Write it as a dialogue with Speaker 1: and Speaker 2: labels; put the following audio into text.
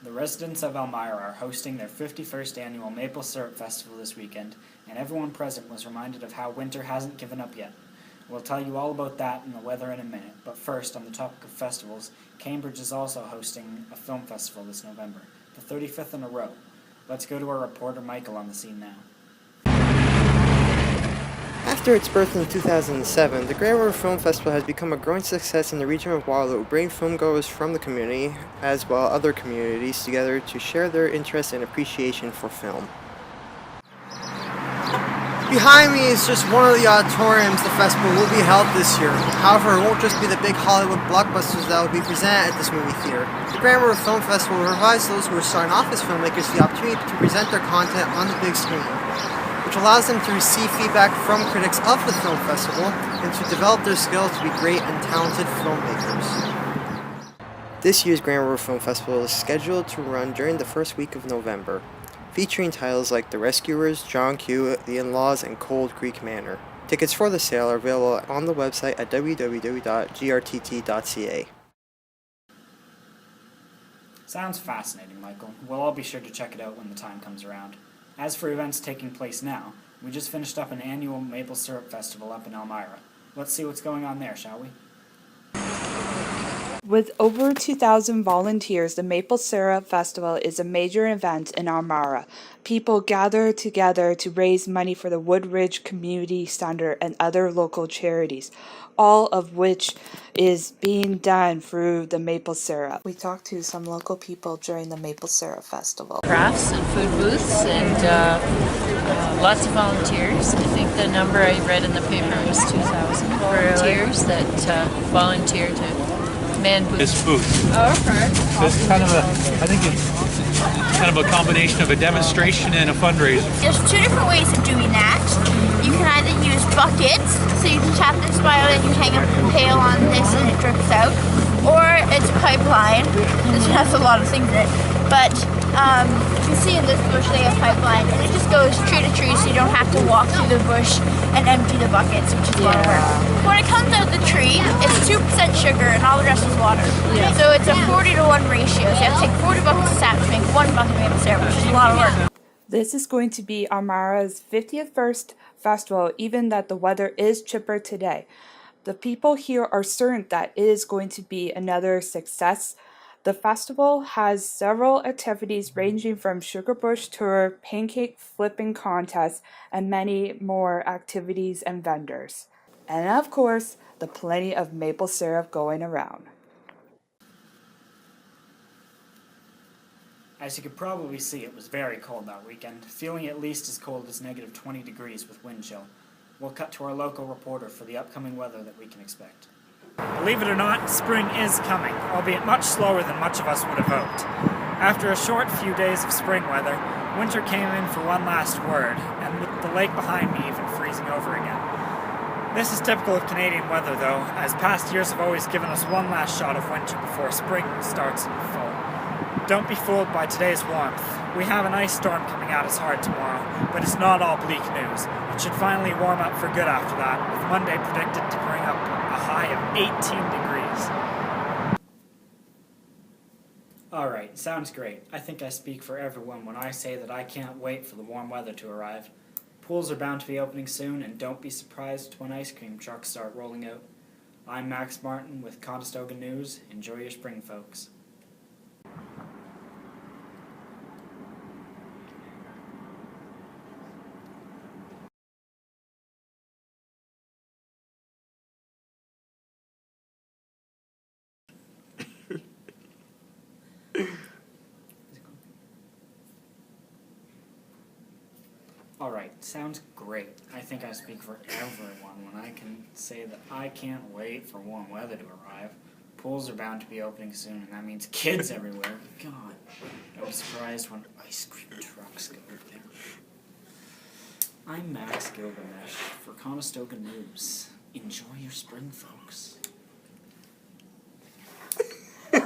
Speaker 1: The residents of Elmira are hosting their 51st annual Maple Syrup Festival this weekend, and everyone present was reminded of how winter hasn't given up yet. We'll tell you all about that and the weather in a minute, but first, on the topic of festivals, Cambridge is also hosting a film festival this November, the 35th in a row. Let's go to our reporter Michael on the scene now.
Speaker 2: After its birth in 2007, the Grand River Film Festival has become a growing success in the region of Waterloo, bringing filmgoers from the community, as well as other communities, together to share their interest and appreciation for film. Behind me is just one of the auditoriums the festival will be held this year. However, it won't just be the big Hollywood blockbusters that will be presented at this movie theater. The Grand River Film Festival provides those who are starting off as filmmakers the opportunity to present their content on the big screen, which allows them to receive feedback from critics of the film festival and to develop their skills to be great and talented filmmakers. This year's Grand River Film Festival is scheduled to run during the first week of November, featuring titles like The Rescuers, John Q, The In-Laws, and Cold Creek Manor. Tickets for the sale are available on the website at www.grtt.ca.
Speaker 1: Sounds fascinating, Michael. We'll all be sure to check it out when the time comes around. As for events taking place now, we just finished up an annual Maple Syrup Festival up in Elmira. Let's see what's going on there, shall we?
Speaker 3: With over 2,000 volunteers, the Maple Syrup Festival is a major event in Elmira. People gather together to raise money for the Woodridge Community Center and other local charities, all of which is being done through the Maple Syrup. We talked to some local people during the Maple Syrup Festival.
Speaker 4: Crafts and food booths and lots of volunteers. I think the number I read in the paper was 2,000 volunteers that volunteer to man booth.
Speaker 5: This booth.
Speaker 4: Oh, okay.
Speaker 5: So it's kind of I think it's kind of a combination of a demonstration and a fundraiser.
Speaker 6: There's two different ways of doing that. You can either use buckets, so you can tap this spiral and you hang a pail on this and it drips out, or it's a pipeline. This has a lot of things in it, but you can see in this bush they have pipeline, and it just goes tree to tree, so you don't have to walk through the bush and empty the buckets, which is a lot of work. When it comes out of the tree, it's 2% sugar and all the rest is water.
Speaker 4: Yeah.
Speaker 6: So it's a 40-to-1 ratio. So you have to take 40 buckets of sap to make 1 bucket of maple syrup, which is a lot of work.
Speaker 3: This is going to be Elmira's 51st festival, even that the weather is chipper today. The people here are certain that it is going to be another success. The festival has several activities ranging from sugar bush tour, pancake flipping contests, and many more activities and vendors. And of course, the plenty of maple syrup going around.
Speaker 1: As you could probably see, it was very cold that weekend, feeling at least as cold as negative 20 degrees with wind chill. We'll cut to our local reporter for the upcoming weather that we can expect. Believe it or not, spring is coming, albeit much slower than much of us would have hoped. After a short few days of spring weather, winter came in for one last word, and with the lake behind me even freezing over again. This is typical of Canadian weather, though, as past years have always given us one last shot of winter before spring starts in full. Don't be fooled by today's warmth. We have an ice storm coming at us hard tomorrow, but it's not all bleak news. It should finally warm up for good after that, with Monday predicted to bring up a high of 18 degrees. Alright, sounds great. I think I speak for everyone when I say that I can't wait for the warm weather to arrive. Pools are bound to be opening soon, and don't be surprised when ice cream trucks start rolling out. I'm Max Martin with Conestoga News. Enjoy your spring, folks. Alright, sounds great. I think I speak for everyone when I can say that I can't wait for warm weather to arrive. Pools are bound to be opening soon, and that means kids everywhere. God, don't be surprised when ice cream trucks go there. I'm Max Gilgamesh for Conestoga News. Enjoy your spring, folks.